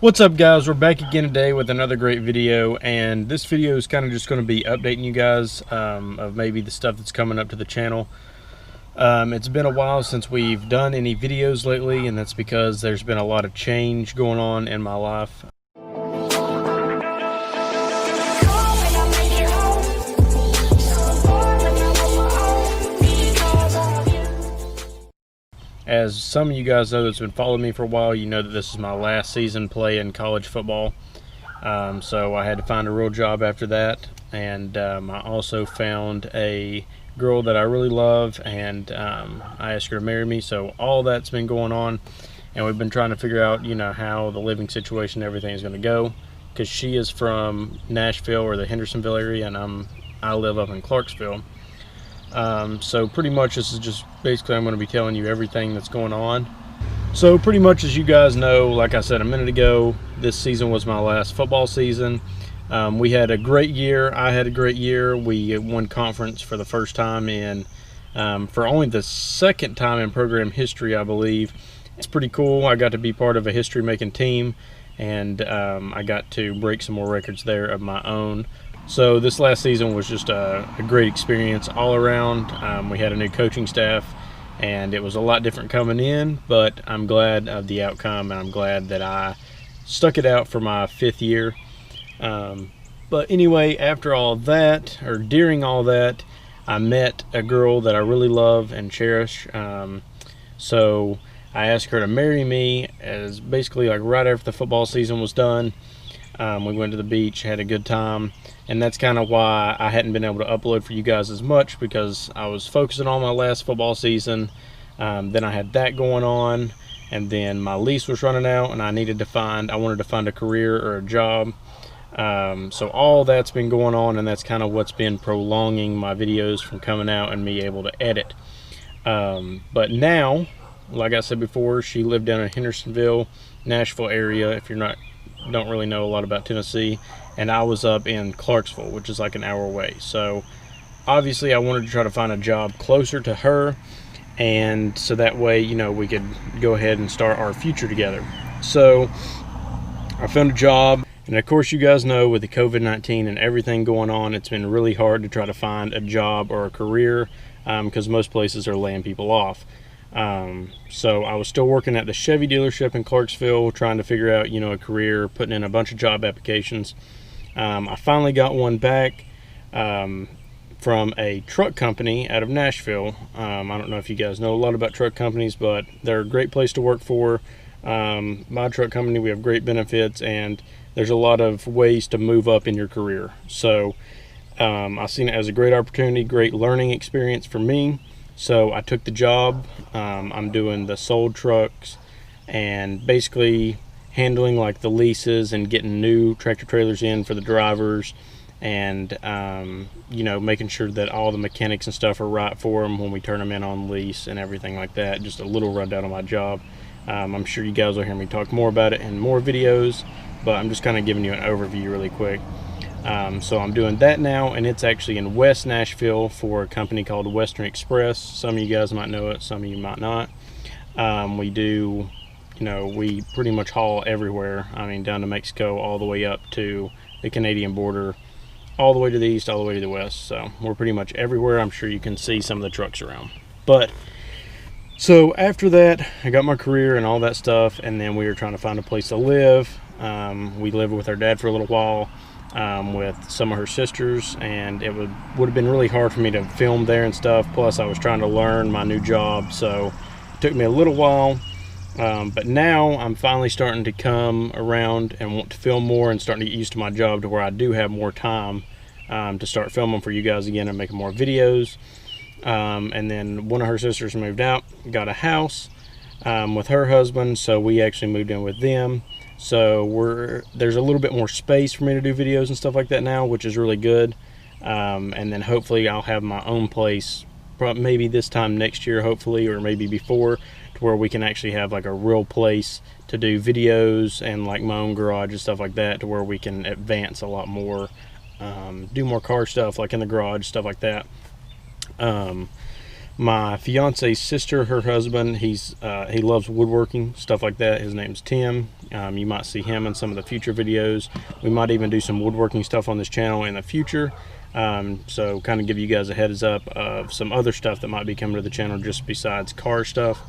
What's up, guys? We're back again today with another great video, and this video is kind of just going to be updating you guys of maybe the stuff that's coming up to the channel. It's been a while since we've done any videos lately, and that's because there's been a lot of change going on in my life. As some of you guys know that's been following me for a while, you know that this is my last season playing college football. So I had to find a real job after that, and I also found a girl that I really love, and I asked her to marry me. So all that's been going on, and we've been trying to figure out, how the living situation and everything is going to go, because she is from Nashville or the Hendersonville area, and I live up in Clarksville. So pretty much this is just basically I'm going to be telling you everything that's going on. So pretty much, as you guys know, like I said a minute ago, this season was my last football season. We had a great year. I had a great year. We won conference for the first time for only the second time in program history, I believe. It's pretty cool. I got to be part of a history-making team, and I got to break some more records there of my own. So this last season was just a great experience all around. We had a new coaching staff, and it was a lot different coming in, but I'm glad of the outcome, and I'm glad that I stuck it out for my fifth year. But anyway, after all that, or during all that, I met a girl that I really love and cherish. So I asked her to marry me, as basically like right after the football season was done. We went to the beach, had a good time, and that's kind of why I hadn't been able to upload for you guys as much, because I was focusing on my last football season. Then I had that going on, and then my lease was running out, and I wanted to find a career or a job. So all that's been going on, and that's kind of what's been prolonging my videos from coming out and me able to edit. But now, like I said before, she lived down in Hendersonville, Nashville area, if you're don't really know a lot about Tennessee, and I was up in Clarksville, which is like an hour away. So obviously I wanted to try to find a job closer to her, and so that way, we could go ahead and start our future together. So I found a job, and of course you guys know, with the COVID-19 and everything going on, it's been really hard to try to find a job or a career, because most places are laying people off. So I was still working at the Chevy dealership in Clarksville, trying to figure out, a career, putting in a bunch of job applications. I finally got one back from a truck company out of Nashville. I don't know if you guys know a lot about truck companies, but they're a great place to work for. My truck company, we have great benefits, and there's a lot of ways to move up in your career. So I've seen it as a great opportunity, great learning experience for me. So I took the job. I'm doing the sold trucks and basically handling like the leases and getting new tractor trailers in for the drivers, and making sure that all the mechanics and stuff are right for them when we turn them in on lease and everything like that. Just a little rundown on my job. I'm sure you guys will hear me talk more about it in more videos, but I'm just kind of giving you an overview really quick. So I'm doing that now, and it's actually in West Nashville for a company called Western Express. Some of you guys might know it, some of you might not. We pretty much haul everywhere. I mean, down to Mexico, all the way up to the Canadian border, all the way to the east, all the way to the west. So we're pretty much everywhere. I'm sure you can see some of the trucks around. But so after that, I got my career and all that stuff, and then we were trying to find a place to live. We lived with our dad for a little while, with some of her sisters, and it would have been really hard for me to film there and stuff. Plus I was trying to learn my new job, so it took me a little while. But now I'm finally starting to come around and want to film more, and starting to get used to my job to where I do have more time to start filming for you guys again and making more videos. And then one of her sisters moved out, got a house with her husband, so we actually moved in with them. So there's a little bit more space for me to do videos and stuff like that now, which is really good. And then hopefully I'll have my own place, maybe this time next year, hopefully, or maybe before, to where we can actually have like a real place to do videos and like my own garage and stuff like that, to where we can advance a lot more, do more car stuff like in the garage, stuff like that. My fiance's sister, her husband, he loves woodworking, stuff like that. His name's Tim. You might see him in some of the future videos. We might even do some woodworking stuff on this channel in the future. So kind of give you guys a heads up of some other stuff that might be coming to the channel just besides car stuff.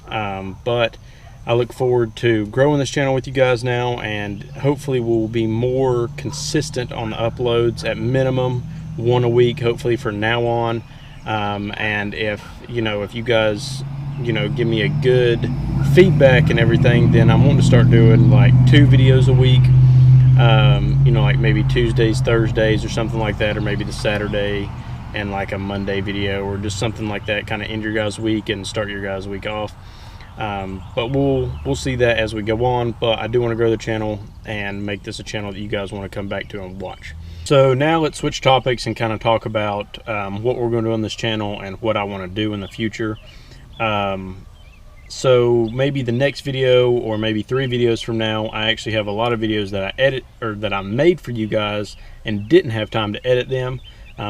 But I look forward to growing this channel with you guys now, and hopefully we'll be more consistent on the uploads, at minimum one a week, hopefully for now on. And if you guys give me a good feedback and everything, then I'm wanting to start doing like 2 videos a week, like maybe Tuesdays, Thursdays or something like that, or maybe the Saturday and like a Monday video, or just something like that, kind of end your guys' week and start your guys' week off. But we'll see that as we go on. But I do want to grow the channel and make this a channel that you guys want to come back to and watch. So now let's switch topics and kind of talk about what we're going to do on this channel and what I want to do in the future. So maybe the next video, or maybe 3 videos from now, I actually have a lot of videos that I edit, or that I made for you guys and didn't have time to edit them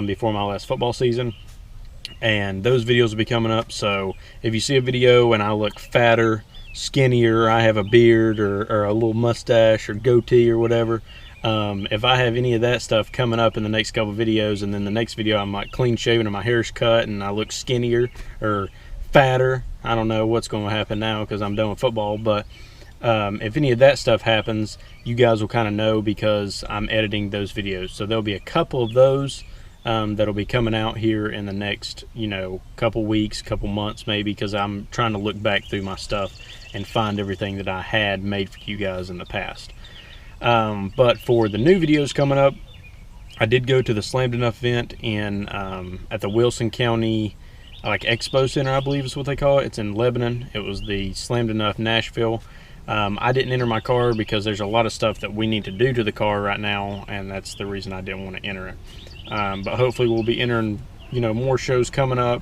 before my last football season. And those videos will be coming up. So if you see a video and I look fatter, skinnier, I have a beard or a little mustache or goatee or whatever, if I have any of that stuff coming up in the next couple videos, and then the next video I'm like clean shaven and my hair's cut and I look skinnier or fatter, I don't know what's going to happen now because I'm done with football. But if any of that stuff happens, you guys will kind of know because I'm editing those videos. So there'll be a couple of those that'll be coming out here in the next couple weeks, couple months maybe, because I'm trying to look back through my stuff and find everything that I had made for you guys in the past. But for the new videos coming up, I did go to the Slammed Enough event in at the Wilson County Expo Center, I believe is what they call it. It's in Lebanon. It was the Slammed Enough Nashville. I didn't enter my car because there's a lot of stuff that we need to do to the car right now, and that's the reason I didn't want to enter it. But hopefully we'll be entering more shows coming up.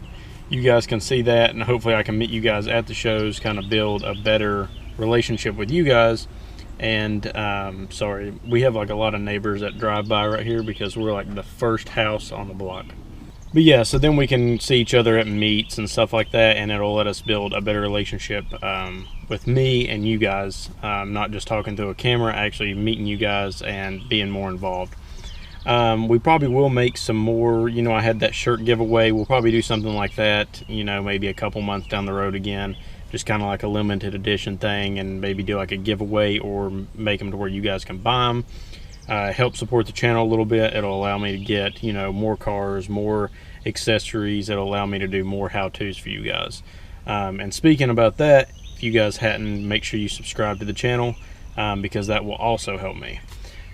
You guys can see that, and hopefully I can meet you guys at the shows, kind of build a better relationship with you guys. And sorry, we have like a lot of neighbors that drive by right here because we're like the first house on the block. But yeah, so then we can see each other at meets and stuff like that, and it'll let us build a better relationship with me and you guys, not just talking through a camera, actually meeting you guys and being more involved. We probably will make some more, I had that shirt giveaway. We'll probably do something like that, maybe a couple months down the road again, just kind of like a limited edition thing, and maybe do like a giveaway or make them to where you guys can buy them. Help support the channel a little bit. It'll allow me to get, more cars, more accessories. It'll allow me to do more how-tos for you guys. And speaking about that, if you guys hadn't, make sure you subscribe to the channel because that will also help me.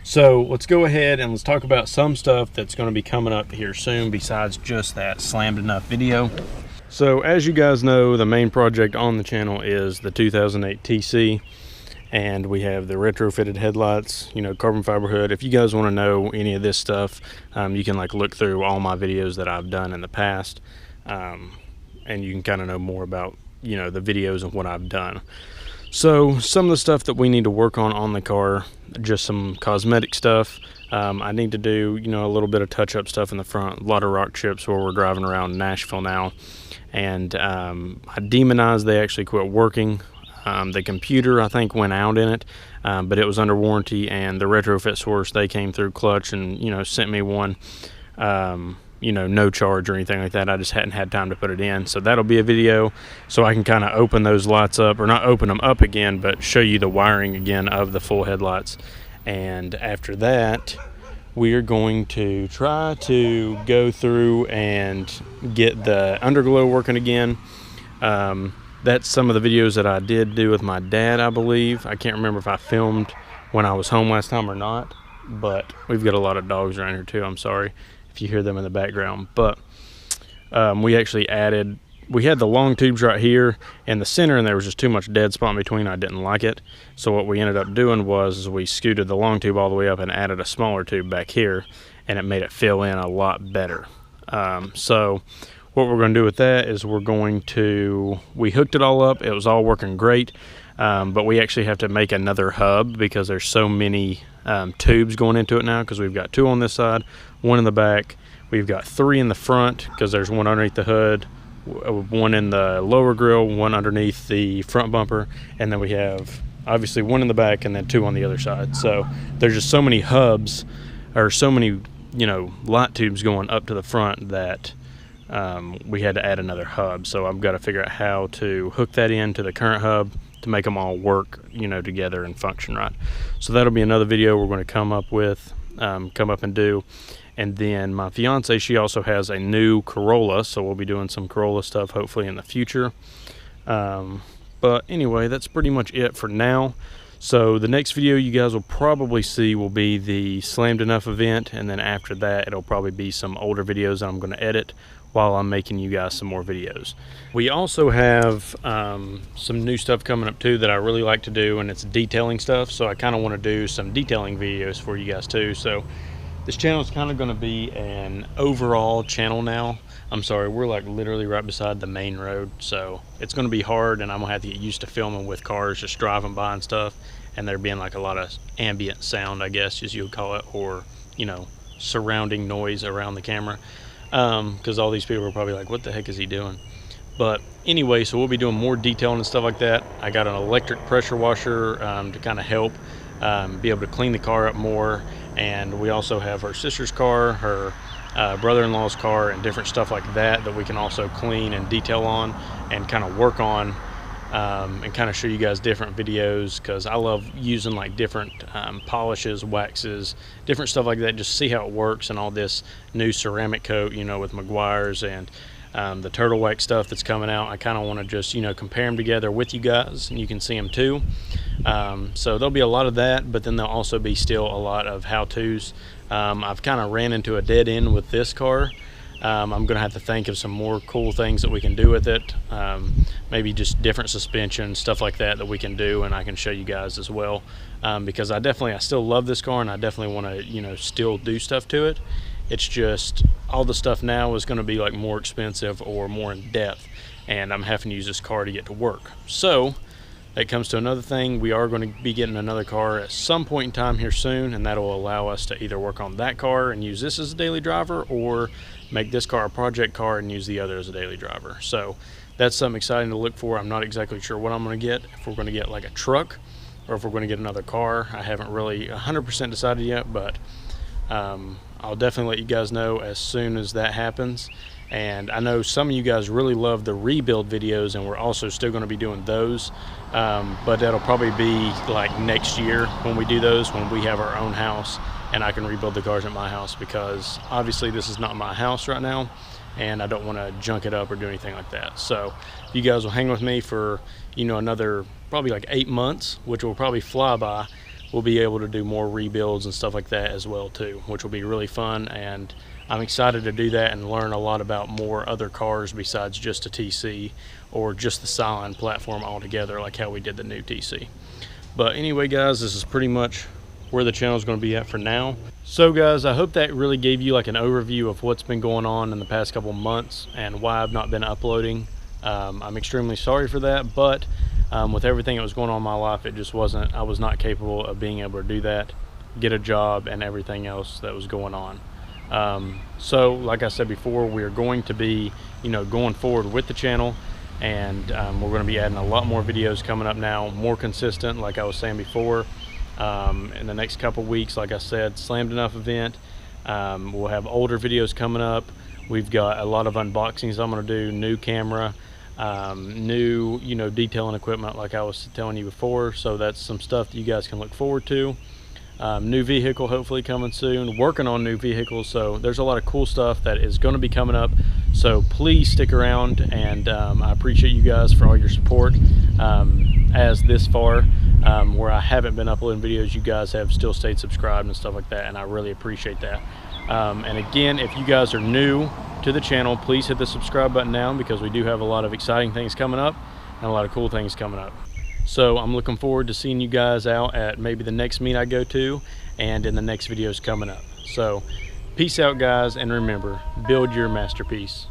So let's go ahead and let's talk about some stuff that's going to be coming up here soon besides just that Slammed Enough video. So as you guys know, the main project on the channel is the 2008 TC, and we have the retrofitted headlights, carbon fiber hood. If you guys want to know any of this stuff, you can look through all my videos that I've done in the past, and you can kind of know more about the videos and what I've done. So some of the stuff that we need to work on the car, just some cosmetic stuff. I need to do a little bit of touch-up stuff in the front, a lot of rock chips where we're driving around Nashville now. And I demonized, they actually quit working. The computer, I think, went out in it, but it was under warranty, and the retrofit source, they came through clutch and sent me one, no charge or anything like that. I just hadn't had time to put it in. So that'll be a video so I can kind of open those lights up, or not open them up again, but show you the wiring again of the full headlights. And after that, we are going to try to go through and get the underglow working again. That's some of the videos that I did do with my dad, I believe. I can't remember if I filmed when I was home last time or not, but we've got a lot of dogs around here too. I'm sorry if you hear them in the background. But we actually added, we had the long tubes right here in the center, and there was just too much dead spot in between. I didn't like it. So what we ended up doing was we scooted the long tube all the way up and added a smaller tube back here, and it made it fill in a lot better. So what we're going to do with that is we hooked it all up. It was all working great, but we actually have to make another hub because there's so many tubes going into it now, because we've got 2 on this side, 1 in the back. We've got 3 in the front because there's 1 underneath the hood, one in the lower grill, one underneath the front bumper, and then we have obviously one in the back and then two on the other side. So there's just so many hubs, or so many, you know, light tubes going up to the front that we had to add another hub. So I've got to figure out how to hook that into the current hub to make them all work, you know, together and function right. So that'll be another video we're going to come up and do. And then my fiance, she also has a new Corolla, so we'll be doing some Corolla stuff hopefully in the future. But anyway, that's pretty much it for now. So the next video you guys will probably see will be the Slammed Enough event, and then after that it'll probably be some older videos that I'm going to edit while I'm making you guys some more videos. We also have some new stuff coming up too that I really like to do, and it's detailing stuff, so I kind of want to do some detailing videos for you guys too. So this channel is kind of going to be an overall channel now. I'm sorry, we're like literally right beside the main road, so it's going to be hard, and I'm going to have to get used to filming with cars just driving by and stuff, and there being like a lot of ambient sound, I guess, as you would call it, or, you know, surrounding noise around the camera, because all these people are probably like, what the heck is he doing? But anyway, so we'll be doing more detailing and stuff like that. I got an electric pressure washer to kind of help be able to clean the car up more. And we also have her sister's car, her brother-in-law's car, and different stuff like that that we can also clean and detail on and kind of work on, and kind of show you guys different videos, because I love using like different polishes, waxes, different stuff like that, just see how it works. And all this new ceramic coat, you know, with Meguiar's and the turtle wax stuff that's coming out, I kind of want to just, you know, compare them together with you guys, and you can see them too. So there'll be a lot of that, but then there'll also be still a lot of how-tos. I've kind of ran into a dead end with this car. I'm gonna have to think of some more cool things that we can do with it, maybe just different suspension, stuff like that that we can do, and I can show you guys as well, because I still love this car, and I definitely want to, you know, still do stuff to it. It's just all the stuff now is going to be like more expensive or more in depth, and I'm having to use this car to get to work. So that comes to another thing. We are going to be getting another car at some point in time here soon, and that'll allow us to either work on that car and use this as a daily driver, or make this car a project car and use the other as a daily driver. So that's something exciting to look for. I'm not exactly sure what I'm going to get, if we're going to get like a truck or if we're going to get another car. I haven't really 100% decided yet, but I'll definitely let you guys know as soon as that happens. And I know some of you guys really love the rebuild videos, and we're also still going to be doing those, but that'll probably be like next year when we do those, when we have our own house and I can rebuild the cars at my house, because obviously this is not my house right now and I don't want to junk it up or do anything like that. So you guys will hang with me for, you know, another probably like 8 months, which will probably fly by. We'll be able to do more rebuilds and stuff like that as well too, which will be really fun, and I'm excited to do that and learn a lot about more other cars besides just a TC or just the Scion platform altogether, like how we did the new TC. But anyway guys, this is pretty much where the channel is going to be at for now. So guys, I hope that really gave you like an overview of what's been going on in the past couple months and why I've not been uploading. I'm extremely sorry for that, but with everything that was going on in my life, it just wasn't, I was not capable of being able to do that, get a job and everything else that was going on. So like I said before, we're going to be, you know, going forward with the channel, and we're going to be adding a lot more videos coming up now, more consistent, like I was saying before. In the next couple weeks, like I said, Slammed Enough event. We'll have older videos coming up. We've got a lot of unboxings I'm going to do, new camera, new, you know, detailing equipment like I was telling you before. So that's some stuff that you guys can look forward to. New vehicle hopefully coming soon, working on new vehicles. So there's a lot of cool stuff that is going to be coming up, so please stick around, and I appreciate you guys for all your support as this far, where I haven't been uploading videos. You guys have still stayed subscribed and stuff like that, and I really appreciate that. And again, if you guys are new to the channel, please hit the subscribe button now, because we do have a lot of exciting things coming up and a lot of cool things coming up. So I'm looking forward to seeing you guys out at maybe the next meet I go to and in the next videos coming up. So peace out guys, and remember, build your masterpiece.